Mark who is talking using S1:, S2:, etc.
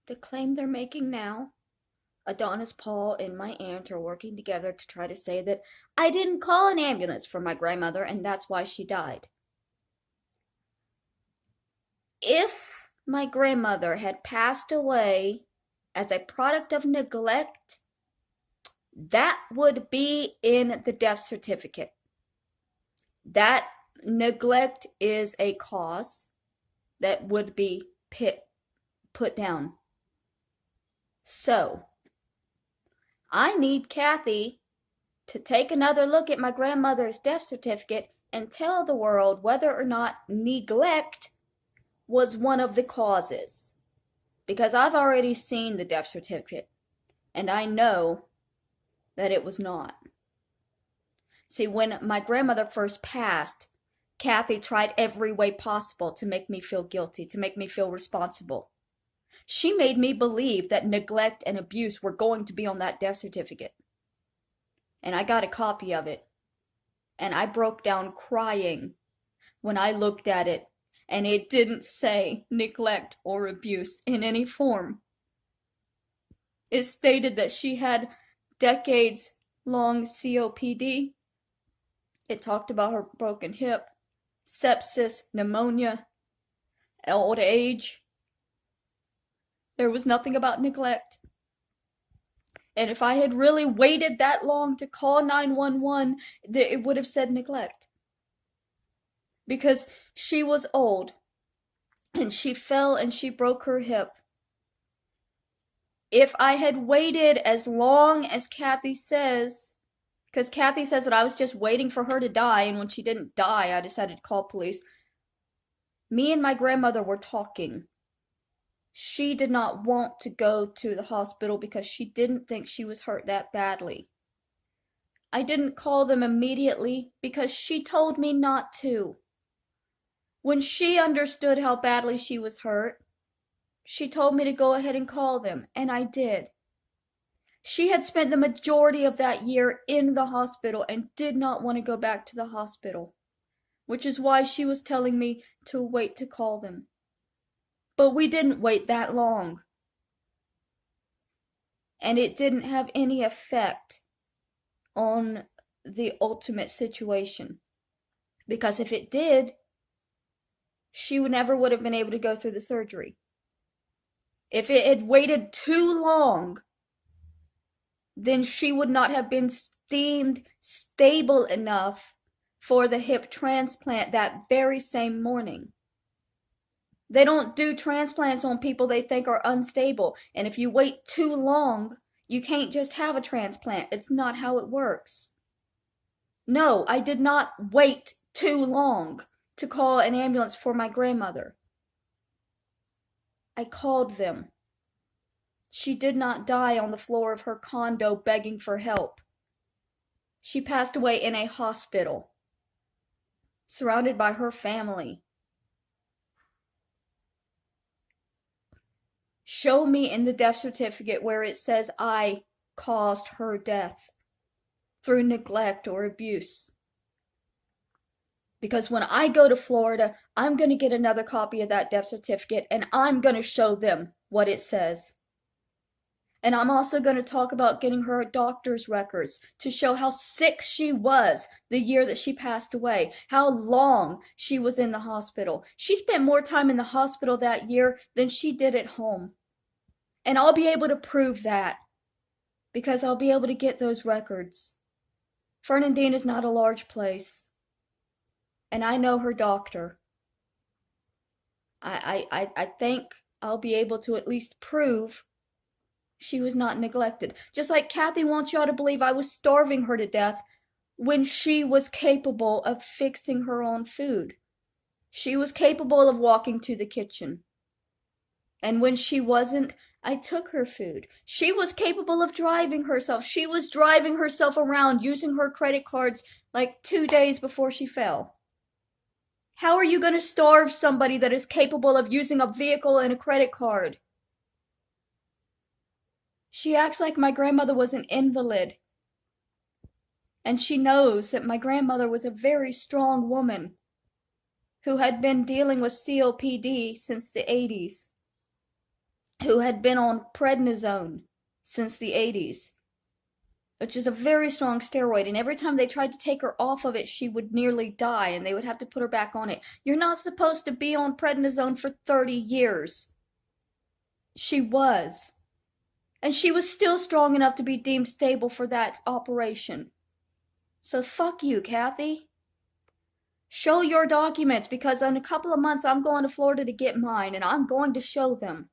S1: The claim they're making now, Adonis, Paul, and my aunt are working together to try to say that I didn't call an ambulance for my grandmother and that's why she died. If my grandmother had passed away as a product of neglect, that would be in the death certificate. That neglect is a cause that would be put down. So, I need Cathy to take another look at my grandmother's death certificate and tell the world whether or not neglect was one of the causes. Because I've already seen the death certificate, and I know that it was not. See, when my grandmother first passed, Cathy tried every way possible to make me feel guilty, to make me feel responsible. She made me believe that neglect and abuse were going to be on that death certificate. And I got a copy of it. And I broke down crying when I looked at it, and it didn't say neglect or abuse in any form. It stated that she had decades-long COPD. It talked about her broken hip, sepsis, pneumonia, old age. There was nothing about neglect. And if I had really waited that long to call 911, it would have said neglect. Because she was old, and she fell and she broke her hip. If I had waited as long as Cathy says, because Cathy says that I was just waiting for her to die, and when she didn't die, I decided to call police. Me and my grandmother were talking. She did not want to go to the hospital because she didn't think she was hurt that badly. I didn't call them immediately because she told me not to. When she understood how badly she was hurt, she told me to go ahead and call them, and I did. She had spent the majority of that year in the hospital and did not want to go back to the hospital, which is why she was telling me to wait to call them. But we didn't wait that long. And it didn't have any effect on the ultimate situation. Because if it did, she never would have been able to go through the surgery. If it had waited too long, then she would not have been deemed stable enough for the hip transplant that very same morning. They don't do transplants on people they think are unstable. And if you wait too long, you can't just have a transplant. It's not how it works. No, I did not wait too long to call an ambulance for my grandmother. I called them. She did not die on the floor of her condo begging for help. She passed away in a hospital, surrounded by her family. Show me in the death certificate where it says I caused her death through neglect or abuse. Because when I go to Florida, I'm going to get another copy of that death certificate and I'm going to show them what it says. And I'm also going to talk about getting her doctor's records to show how sick she was the year that she passed away, how long she was in the hospital. She spent more time in the hospital that year than she did at home. And I'll be able to prove that because I'll be able to get those records. Fernandine is not a large place. And I know her doctor. I think I'll be able to at least prove she was not neglected. Just like Cathy wants y'all to believe I was starving her to death when she was capable of fixing her own food. She was capable of walking to the kitchen. And when she wasn't, I took her food. She was capable of driving herself. She was driving herself around using her credit cards like 2 days before she fell. How are you going to starve somebody that is capable of using a vehicle and a credit card? She acts like my grandmother was an invalid. And she knows that my grandmother was a very strong woman who had been dealing with COPD since the 80s, who had been on prednisone since the 80s, which is a very strong steroid, and every time they tried to take her off of it, she would nearly die, and they would have to put her back on it. You're not supposed to be on prednisone for 30 years. She was. And she was still strong enough to be deemed stable for that operation. So fuck you, Cathy. Show your documents, because in a couple of months I'm going to Florida to get mine, and I'm going to show them.